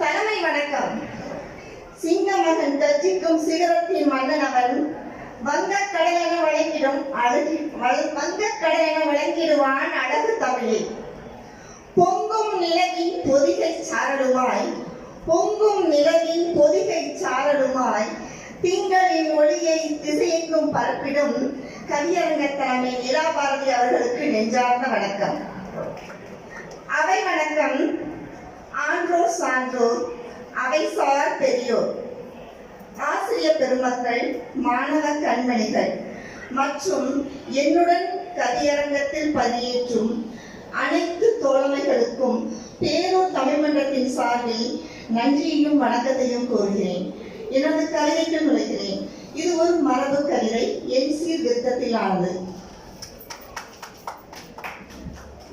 தலைமை வணக்கம். சிங்கமகன் கட்சிக்கும் சிகரத்தின் மன்னனவன் வங்கக்கடல் என வழங்கிடுவான் அழகு தமிழில். பொங்கும் நிலவின் பொதிகை சாரலுமாய் திங்களின் ஒளியை திசையெங்கும் பரப்பிடும் கவியரங்க தலைமை நிலா பாரதி அவர்களுக்கு நெஞ்சார்ந்த வணக்கம். அவை வணக்கம். ஆன்றோர் சான்றோர், அவைசார் பெரியோர், ஆசிரியர் பெருமக்கள், மாணவ கண்மணிகள் மற்றும் என்னுடன் கவியரங்கத்தில் பதியேற்றும் அனைத்து தோழமைகளுக்கும் பேரூர் தமிழ் மன்றத்தின் சார்பில் நன்றியையும் வணக்கத்தையும் கோருகிறேன். எனது கவிதைக்கு நுழைகிறேன். இது ஒரு மரபு கவிதை, என் சீர்திருத்தத்திலானது.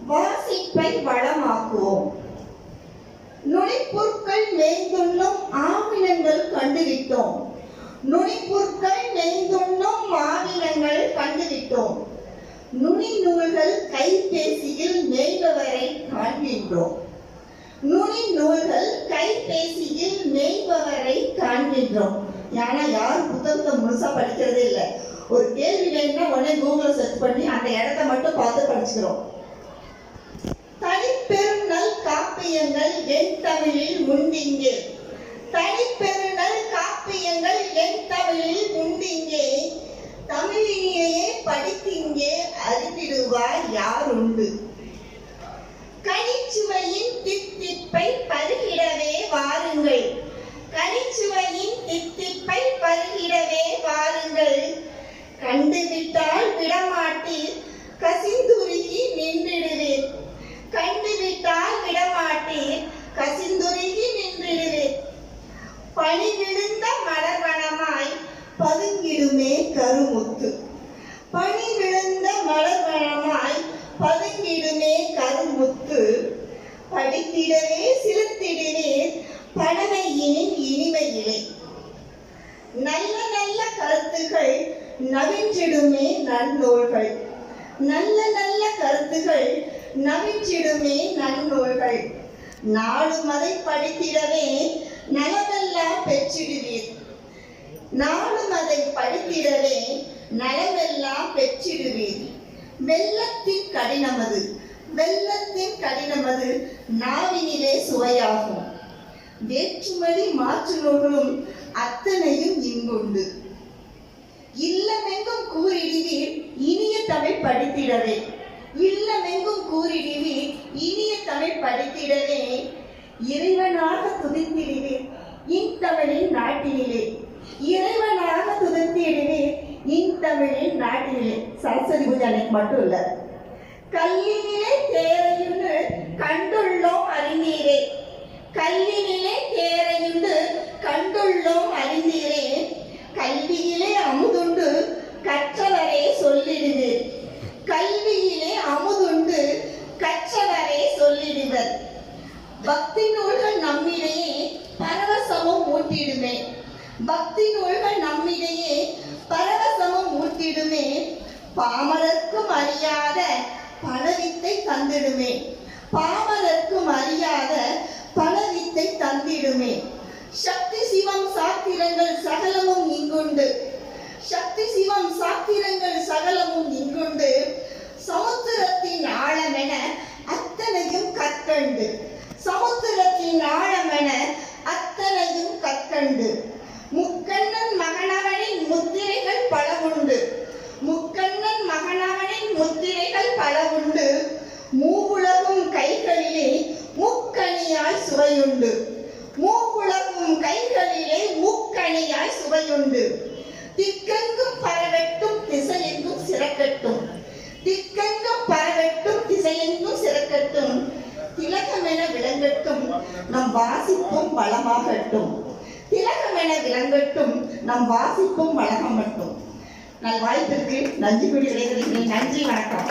வாசிப்பை வளமாக்குவோம். நுனிப்புற்கள் மேய்ந்துண்ணும் ஆவினங்கள் கண்டுவிட்டோம். நுனி நூல்கள் கைபேசியில் மேய்பவரை காண்கின்றோம். ஏன்னா யாரும் புத்தகத்தை முழுசா படிக்கிறதே இல்லை. ஒரு கேள்வி வேணும்னா உடனே கூகுள சர்ச் பண்ணி அந்த இடத்த மட்டும் பார்த்து படிச்சுக்கிறோம். தனிப்பெருநல் காப்பியங்கள் என் தமிழில் உண்டிங்கே. தமிழிலேயே படித்திங்கே அறிந்திடுவார் யார் உண்டு. கனிச்சுவையின் தித்திப்பை பருகிடவே வாருங்கள். கண்டுவிட்டால் விடமாட்டீர், கசிந்துருகி நின்றிடுவேன். பனி விழுந்த மலர்வனமாய் பதுங்கிடுமே கருமுத்து. படித்திடவே சிலுத்திடுவே பழமையினின் இனிமையிலே. நல்ல கருத்துகள் நவின்றிடுமே நன்னூல்கள். நாளும் அதை படித்திடவே நலமெல்லாம் பெற்றிடுவீர். வெள்ளத்தின் கடினமது நாவினிலே சுவையாகும். வேற்றுமொழி மாற்று நூல்களும் அத்தனையும் இங்குண்டு. இல்லமெங்கும் கூறிடுவீர் இனிய தமிழ் படித்திடவே. இறைவனாக துதித்திடுவீர் இன்தமிழின் நாட்டினிலே. சரஸ்வதி பூஜை அன்னைக்கு மட்டும் இல்ல. கல்லினிலே தேரையுண்டு கண்டுள்ளோம் அறிந்தீரே. கல்வியிலே அமுதுண்டு கற்றவரே சொல்லிடுவர். பக்தி நூல்கள் நம்மிடையே பரவசமும் ஊட்டிடுமே. பாமரர்க்கும் அறியாத பலவித்தை தந்திடுமே. சக்தி சிவம் சாத்திரங்கள் சகலமும் இங்குண்டு. சமுத்திரத்தின் ஆழமென அத்தனையும் கற்கண்டு. முக்கண்ணன் மகனவனின் முத்திரைகள் பலவுண்டு. மூவுலகும் கைகளிலே முக்கணியாய் சுவையுண்டு. திக்கெங்கும் பரவட்டும் திசையெங்கும் சிறக்கட்டும். திலகமென விளங்கட்டும் நம் வாசிப்பும் வளமாகட்டும். நல்வாய்ப்பிற்கு நன்றி கூறி விடைபெறுகிறேன். நன்றி, வணக்கம்.